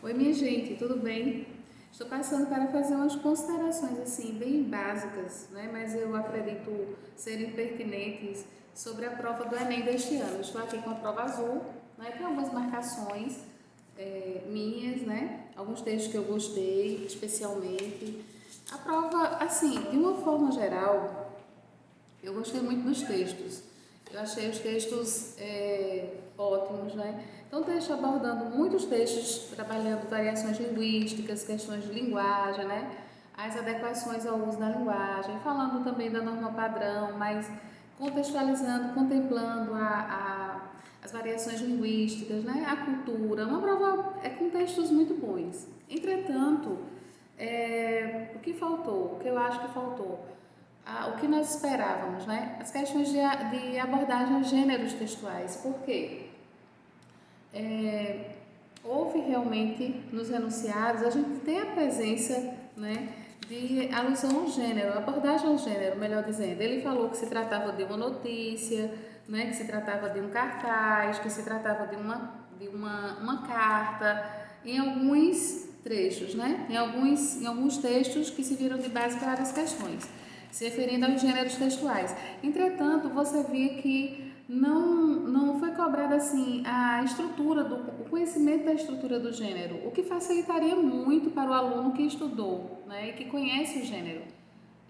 Oi, minha gente, tudo bem? Estou passando para fazer umas considerações assim bem básicas, né? Mas eu acredito serem pertinentes sobre a prova do Enem deste ano. Estou aqui com a prova azul, né? Tem algumas marcações minhas, né? Alguns textos que eu gostei, especialmente. A prova, assim, de uma forma geral, eu gostei muito dos textos. Eu achei os textos ótimos, né? Então, texto abordando muitos textos, trabalhando variações linguísticas, questões de linguagem, né? As adequações ao uso da linguagem, falando também da norma padrão, mas contextualizando, contemplando as variações linguísticas, né? A cultura. Uma prova com textos muito bons. Entretanto, o que faltou? O que eu acho que faltou? O que nós esperávamos, né? As questões de abordagem aos gêneros textuais. Por quê? Houve realmente nos enunciados, a gente tem a presença, né, de alusão ao gênero, abordagem ao gênero, melhor dizendo. Ele falou que se tratava de uma notícia, né, que se tratava de um cartaz, que se tratava de uma carta, em alguns trechos, né, em alguns textos que se viram de base para as questões, se referindo aos gêneros textuais. Entretanto, você via que não foi cobrada assim o conhecimento da estrutura do gênero, o que facilitaria muito para o aluno que estudou, né, e que conhece o gênero.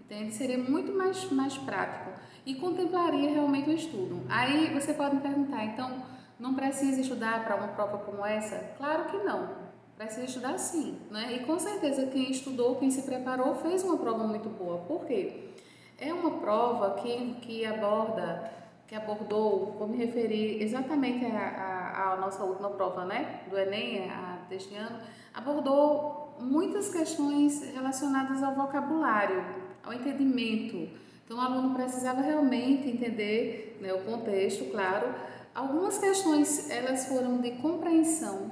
Entende? Seria muito mais prático e contemplaria realmente o estudo. Aí você pode me perguntar, então não precisa estudar para uma prova como essa? Claro que não. Precisa estudar sim, né? E com certeza quem estudou, quem se preparou, fez uma prova muito boa. Por quê? É uma prova que abordou, vou me referir exatamente à nossa última prova, né, do Enem, deste ano, abordou muitas questões relacionadas ao vocabulário, ao entendimento. Então, o aluno precisava realmente entender, né, o contexto, claro. Algumas questões, elas foram de compreensão.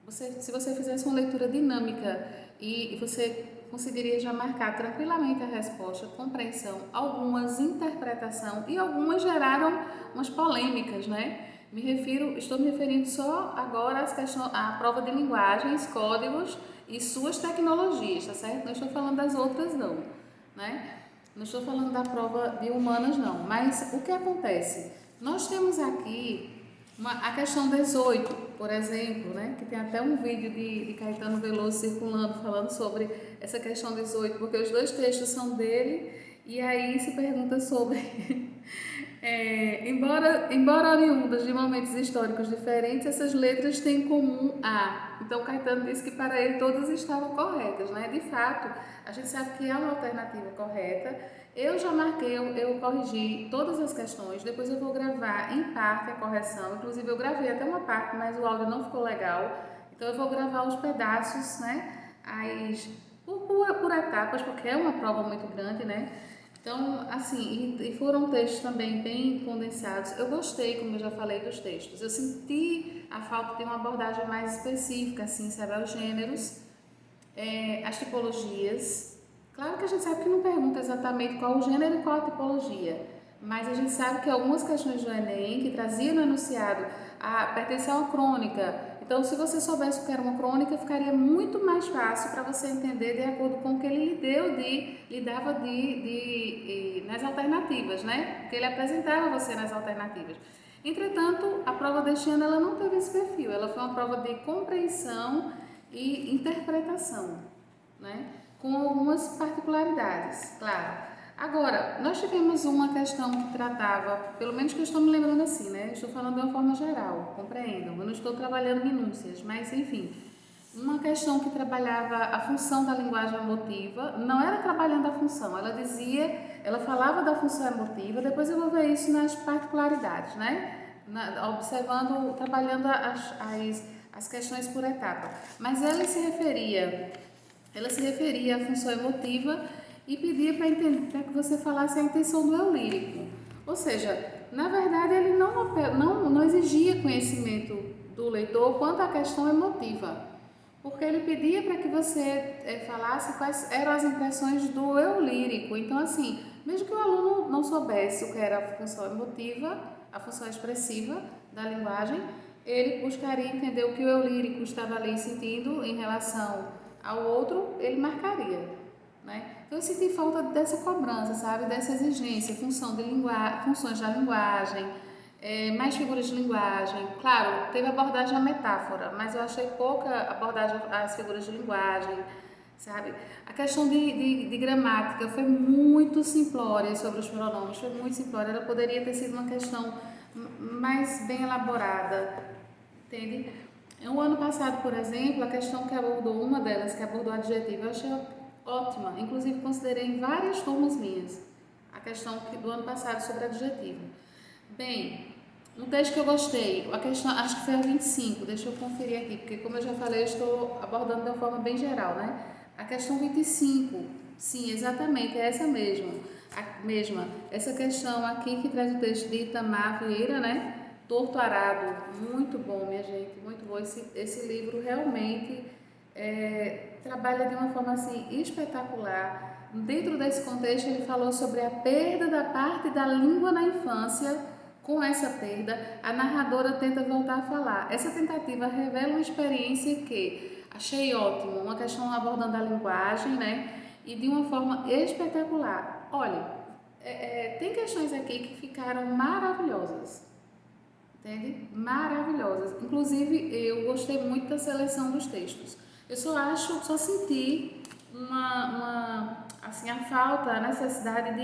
Se você fizesse uma leitura dinâmica e você conseguiria já marcar tranquilamente a resposta, compreensão, algumas interpretação e algumas geraram umas polêmicas, né? Estou me referindo só agora à prova de linguagens, códigos e suas tecnologias, tá certo? Não estou falando das outras não, né? Não estou falando da prova de humanas não, mas o que acontece? Nós temos aqui a questão 18, por exemplo, né, que tem até um vídeo de Caetano Veloso circulando falando sobre essa questão 18, porque os dois textos são dele e aí se pergunta sobre embora oriundas de momentos históricos diferentes, essas letras têm em comum A. Então, Caetano disse que para ele todas estavam corretas, né? De fato, a gente sabe que há uma alternativa correta. Eu já marquei, eu corrigi todas as questões, depois eu vou gravar em parte a correção. Inclusive, eu gravei até uma parte, mas o áudio não ficou legal. Então, eu vou gravar os pedaços, né? Por etapas, porque é uma prova muito grande, né? Então, assim, e foram textos também bem condensados. Eu gostei, como eu já falei, dos textos. Eu senti a falta de uma abordagem mais específica, assim, sabe, aos gêneros, as tipologias. Claro que a gente sabe que não pergunta exatamente qual o gênero e qual a tipologia, mas a gente sabe que algumas questões do Enem, que trazia no enunciado a pertencer a uma crônica, então se você soubesse o que era uma crônica, ficaria muito mais fácil para você entender de acordo com o que ele lhe dava nas alternativas, né? O que ele apresentava a você nas alternativas. Entretanto, a prova deste ano ela não teve esse perfil, ela foi uma prova de compreensão e interpretação, né? Com algumas particularidades, claro. Agora, nós tivemos uma questão que tratava, pelo menos que eu estou me lembrando assim, né? Estou falando de uma forma geral, compreendam, eu não estou trabalhando minúcias, mas enfim, uma questão que trabalhava a função da linguagem emotiva, não era trabalhando a função, ela falava da função emotiva, depois eu vou ver isso nas particularidades, né? Trabalhando as questões por etapa. Mas ela se referia à função emotiva e pedia para que você falasse a intenção do eu lírico. Ou seja, na verdade ele não exigia conhecimento do leitor quanto à questão emotiva, porque ele pedia para que você falasse quais eram as impressões do eu lírico. Então, assim, mesmo que o aluno não soubesse o que era a função emotiva, a função expressiva da linguagem, ele buscaria entender o que o eu lírico estava ali sentindo em relação ao outro, ele marcaria, né? Então eu senti falta dessa cobrança, sabe? Dessa exigência, funções da linguagem, mais figuras de linguagem. Claro, teve abordagem à metáfora, mas eu achei pouca abordagem às figuras de linguagem, sabe? A questão de gramática foi muito simplória sobre os pronomes, foi muito simplória. Ela poderia ter sido uma questão mais bem elaborada, entende? O ano passado, por exemplo, a questão que abordou, uma delas, que abordou adjetivo, eu achei ótima. Inclusive, considerei em várias turmas minhas a questão do ano passado sobre adjetivo. Bem, um texto que eu gostei, a questão, acho que foi a 25, deixa eu conferir aqui, porque como eu já falei, eu estou abordando de uma forma bem geral, né? A questão 25, sim, exatamente, é essa mesma. A mesma. Essa questão aqui que traz o texto de Itamar Vieira, né? Torto Arado, muito bom, minha gente, muito bom. Esse livro realmente trabalha de uma forma assim espetacular. Dentro desse contexto, ele falou sobre a perda da parte da língua na infância. Com essa perda, a narradora tenta voltar a falar. Essa tentativa revela uma experiência que achei ótimo, uma questão abordando a linguagem, né? E de uma forma espetacular. Olha, tem questões aqui que ficaram maravilhosas, entende? Maravilhosas. Inclusive, eu gostei muito da seleção dos textos. Eu só senti assim, a falta, a necessidade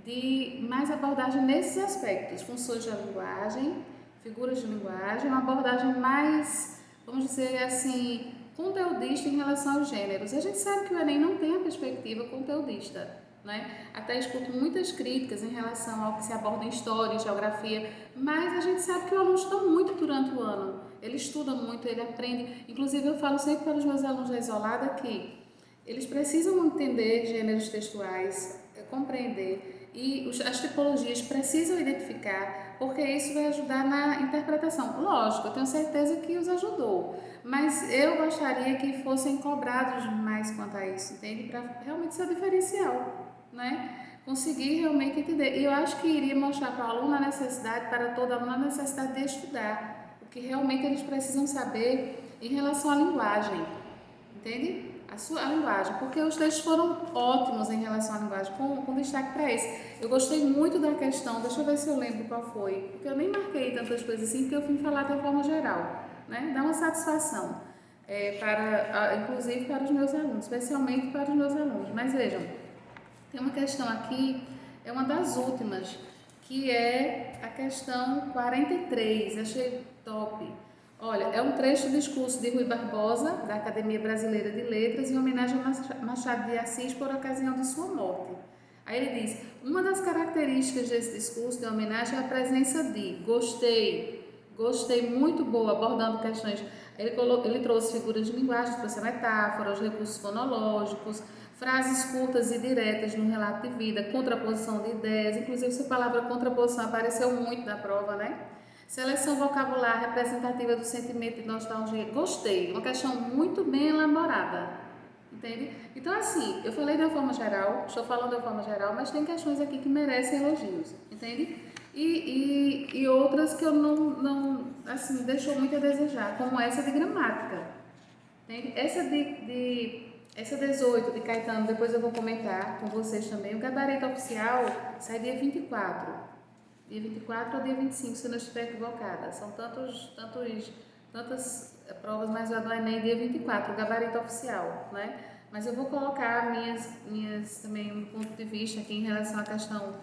de mais abordagem nesses aspectos, funções da linguagem, figuras de linguagem, uma abordagem mais, vamos dizer assim, conteudista em relação aos gêneros. A gente sabe que o Enem não tem a perspectiva conteudista, né? Até escuto muitas críticas em relação ao que se aborda em história, em geografia, mas a gente sabe que o aluno estuda muito durante o ano, ele estuda muito, ele aprende. Inclusive eu falo sempre para os meus alunos da Isolada que eles precisam entender gêneros textuais, compreender, e as tipologias precisam identificar, porque isso vai ajudar na interpretação. Lógico, eu tenho certeza que os ajudou, mas eu gostaria que fossem cobrados mais quanto a isso, entende? Para realmente ser diferencial, né? Conseguir realmente entender. E eu acho que iria mostrar para o aluno a necessidade, para todo aluno, a necessidade de estudar, o que realmente eles precisam saber em relação à linguagem, entende? A linguagem, porque os textos foram ótimos em relação à linguagem, com destaque para esse. Eu gostei muito da questão, deixa eu ver se eu lembro qual foi, porque eu nem marquei tantas coisas assim, porque eu fui falar de uma forma geral, né? Dá uma satisfação, inclusive para os meus alunos, especialmente para os meus alunos. Mas vejam, tem uma questão aqui, é uma das últimas, que é a questão 43, achei top. Olha, é um trecho do discurso de Rui Barbosa, da Academia Brasileira de Letras, em homenagem a Machado de Assis por ocasião de sua morte. Aí ele diz, uma das características desse discurso de homenagem é a presença de gostei, muito boa, abordando questões. Ele trouxe figuras de linguagem, trouxe a metáfora, os recursos fonológicos, frases curtas e diretas no relato de vida, contraposição de ideias, inclusive essa palavra contraposição apareceu muito na prova, né? Seleção vocabular representativa do sentimento de nostalgia. Gostei, uma questão muito bem elaborada, entende? Então, assim, eu falei de uma forma geral, estou falando de uma forma geral, mas tem questões aqui que merecem elogios, entende? E outras que eu não, assim, deixou muito a desejar, como essa de gramática, entende? Essa 18 de Caetano, depois eu vou comentar com vocês também. O gabarito oficial sai dia 24. Dia 24 ou dia 25, se eu não estiver equivocada. São tantas provas, mas o do Enem dia 24, o gabarito oficial, né? Mas eu vou colocar minhas também um ponto de vista aqui em relação à questão,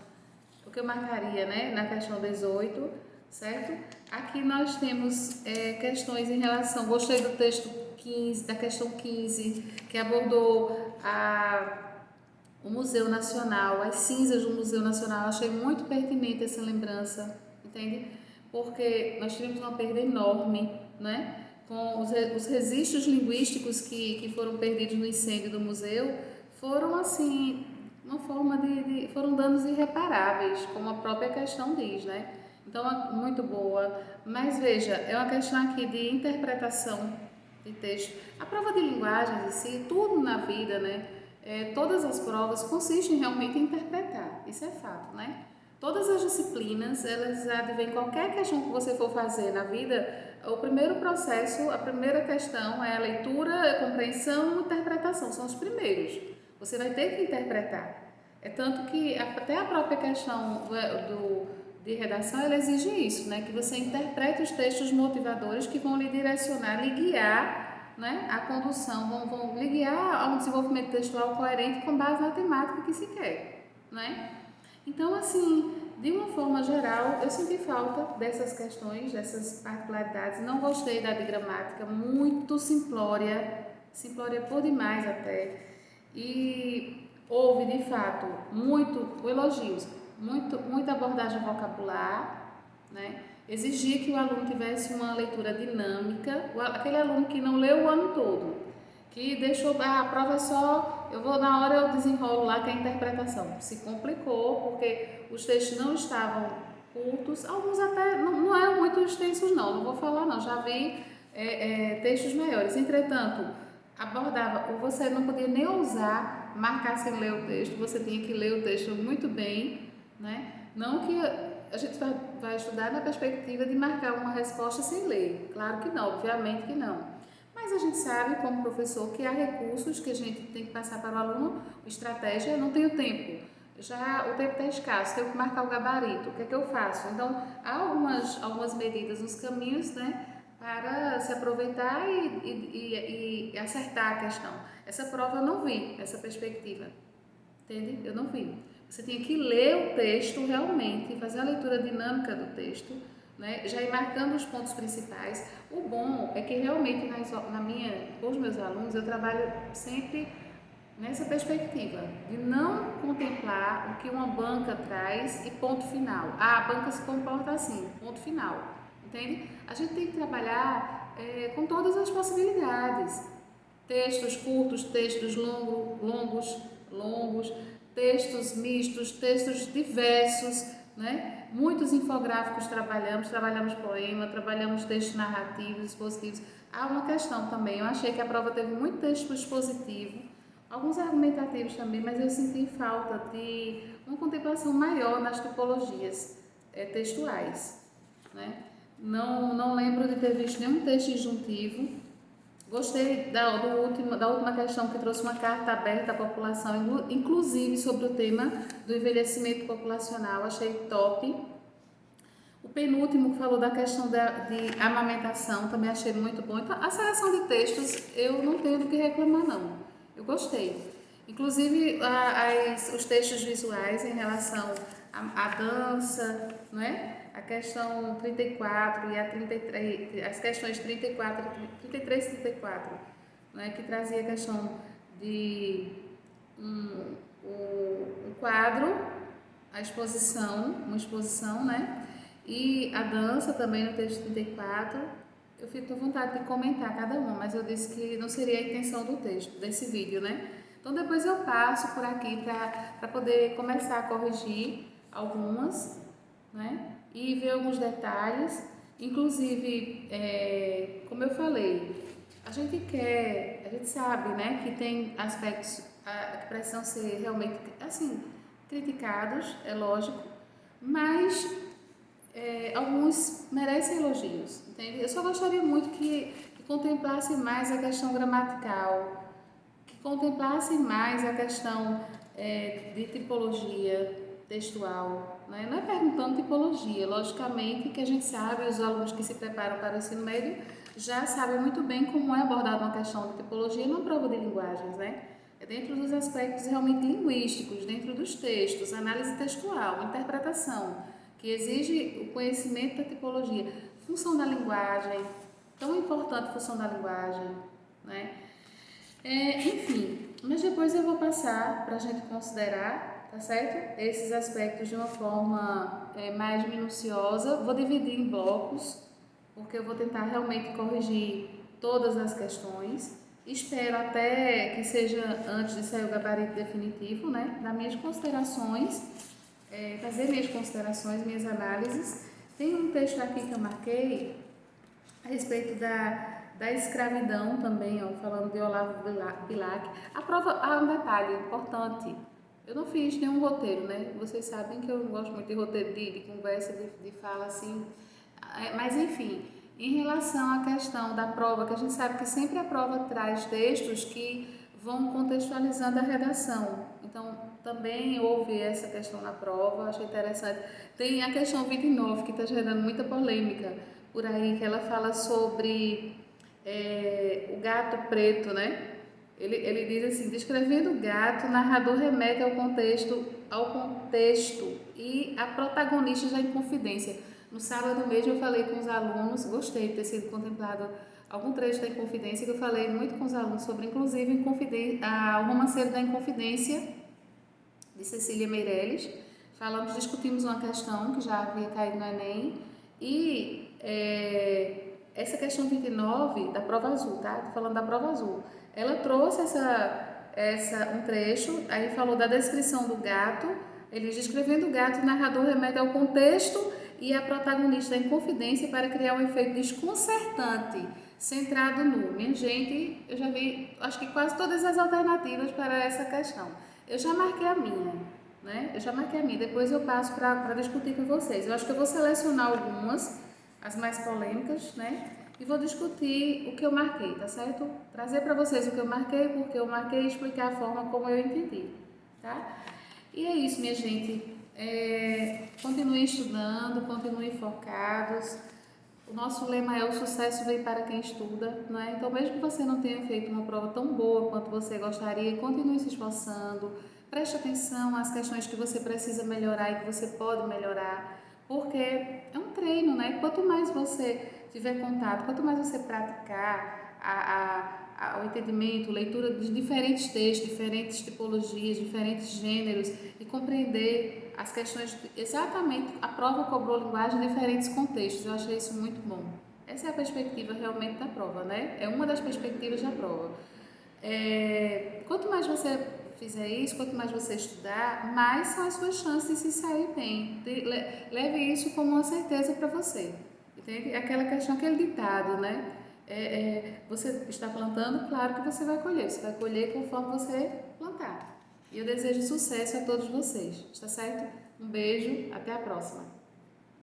o que eu marcaria, né? Na questão 18, certo? Aqui nós temos questões em relação, gostei do texto 15, da questão 15, que abordou o Museu Nacional, as cinzas do Museu Nacional. Achei muito pertinente essa lembrança, entende? Porque nós tivemos uma perda enorme, né? Com os registros linguísticos que foram perdidos no incêndio do museu, foram assim, uma forma foram danos irreparáveis, como a própria questão diz, né? Então, é muito boa. Mas veja, é uma questão aqui de interpretação de texto. A prova de linguagens em si, tudo na vida, né? Todas as provas consistem realmente em interpretar, isso é fato, né? Todas as disciplinas, elas advêm, qualquer questão que você for fazer na vida, o primeiro processo, a primeira questão é a leitura, a compreensão e interpretação, são os primeiros. Você vai ter que interpretar. É tanto que até a própria questão de redação, ela exige isso, né? Que você interprete os textos motivadores que vão lhe direcionar, lhe guiar, né? A condução, vão lhe guiar a um desenvolvimento textual coerente com base na temática que se quer, né? Então, assim, de uma forma geral, eu senti falta dessas questões, dessas particularidades. Não gostei da de gramática, muito simplória, simplória por demais até. E houve, de fato, muito elogios, muita abordagem vocabular, né? Exigir que o aluno tivesse uma leitura dinâmica, aquele aluno que não leu o ano todo, que deixou a prova é só, na hora eu desenrolo lá que é a interpretação. Se complicou porque os textos não estavam curtos, alguns até não eram muito extensos não vou falar não, já vi textos maiores. Entretanto, abordava, ou você não podia nem ousar marcar sem ler o texto, você tinha que ler o texto muito bem, né? Não que a gente vai estudar na perspectiva de marcar uma resposta sem ler, claro que não, obviamente que não. Mas a gente sabe, como professor, que há recursos que a gente tem que passar para o aluno, estratégia, não tenho tempo, já o tempo está escasso, tenho que marcar o gabarito, o que é que eu faço? Então, há algumas medidas nos caminhos, né, para se aproveitar e acertar a questão. Essa prova eu não vi, essa perspectiva, entende? Eu não vi. Você tinha que ler o texto realmente, fazer a leitura dinâmica do texto, né? Já ir marcando os pontos principais. O bom é que realmente com os meus alunos eu trabalho sempre nessa perspectiva de não contemplar o que uma banca traz e ponto final. Ah, a banca se comporta assim, ponto final, entende? A gente tem que trabalhar com todas as possibilidades. Textos curtos, textos longos, textos mistos, textos diversos, né? Muitos infográficos trabalhamos poema, trabalhamos textos narrativos, expositivos. Há uma questão também, eu achei que a prova teve muito texto expositivo, alguns argumentativos também, mas eu senti falta de uma contemplação maior nas tipologias textuais, né? Não lembro de ter visto nenhum texto injuntivo. Gostei da última questão que trouxe uma carta aberta à população, inclusive sobre o tema do envelhecimento populacional, achei top. O penúltimo que falou da questão de amamentação, também achei muito bom. Então, a seleção de textos, eu não tenho do que reclamar, não. Eu gostei. Inclusive, os textos visuais em relação à dança, não é? A questão 34 e a 33, as questões 34, 33 e 34, né, que trazia a questão de um quadro, uma exposição, né, e a dança também no texto 34. Eu fico com vontade de comentar cada uma, mas eu disse que não seria a intenção do texto, desse vídeo, né? Então depois eu passo por aqui para poder começar a corrigir algumas, né? E ver alguns detalhes, inclusive, como eu falei, a gente sabe, né, que tem aspectos que precisam ser realmente, assim, criticados, é lógico, mas alguns merecem elogios, entende? Eu só gostaria muito que contemplasse mais a questão gramatical, que contemplasse mais a questão de tipologia textual, né? Não é perguntando tipologia, logicamente que a gente sabe, os alunos que se preparam para o ensino médio já sabem muito bem como é abordada uma questão de tipologia numa prova de linguagens, né? É dentro dos aspectos realmente linguísticos, dentro dos textos, análise textual, interpretação, que exige o conhecimento da tipologia, função da linguagem, tão importante a função da linguagem, né? Enfim, mas depois eu vou passar para a gente considerar, tá certo? Esses aspectos de uma forma mais minuciosa. Vou dividir em blocos, porque eu vou tentar realmente corrigir todas as questões. Espero até que seja antes de sair o gabarito definitivo, né? Das minhas considerações, fazer minhas considerações, minhas análises. Tem um texto aqui que eu marquei a respeito da escravidão também, ó, falando de Olavo Bilac. A prova, um detalhe importante, eu não fiz nenhum roteiro, né? Vocês sabem que eu não gosto muito de roteiro, de conversa, de fala assim, mas enfim, Em relação à questão da prova, que a gente sabe que sempre a prova traz textos que vão contextualizando a redação. Então, também houve essa questão na prova, achei interessante. Tem a questão 29, que está gerando muita polêmica por aí, que ela fala sobre o gato preto, né? Ele diz assim, descrevendo o gato, o narrador remete ao contexto e a protagonista já em confidência. No sábado mesmo eu falei com os alunos, gostei de ter sido contemplado algum trecho da Inconfidência, que eu falei muito com os alunos sobre, inclusive, o Romanceiro da Inconfidência, de Cecília Meirelles. Discutimos uma questão que já havia caído no Enem, e essa questão 29 da prova azul, tá? Tô falando da prova azul. Ela trouxe um trecho, aí falou da descrição do gato, ele descrevendo o gato, o narrador remete ao contexto e a protagonista em confidência para criar um efeito desconcertante, centrado no. Minha gente, eu já vi, acho que quase todas as alternativas para essa questão. Eu já marquei a minha, né? Eu já marquei a minha, depois eu passo para discutir com vocês. Eu acho que eu vou selecionar algumas, as mais polêmicas, né? E vou discutir o que eu marquei, tá certo? Trazer para vocês o que eu marquei, porque eu marquei, e explicar a forma como eu entendi, tá? E é isso, minha gente. Continuem estudando, continuem focados. O nosso lema é: o sucesso vem para quem estuda, não é? Então, mesmo que você não tenha feito uma prova tão boa quanto você gostaria, continue se esforçando, preste atenção às questões que você precisa melhorar e que você pode melhorar, porque é um treino, né? Quanto mais você tiver contato, quanto mais você praticar o entendimento, leitura de diferentes textos, diferentes tipologias, diferentes gêneros, e compreender as questões, exatamente, a prova cobrou linguagem em diferentes contextos. Eu achei isso muito bom. Essa é a perspectiva realmente da prova, né? É uma das perspectivas da prova. Quanto mais você fizer isso, quanto mais você estudar, mais são as suas chances de se sair bem. Leve isso como uma certeza para você. Entende? Aquela questão, aquele ditado, né? Você está plantando, claro que você vai colher. Você vai colher conforme você plantar. E eu desejo sucesso a todos vocês. Está certo? Um beijo, até a próxima.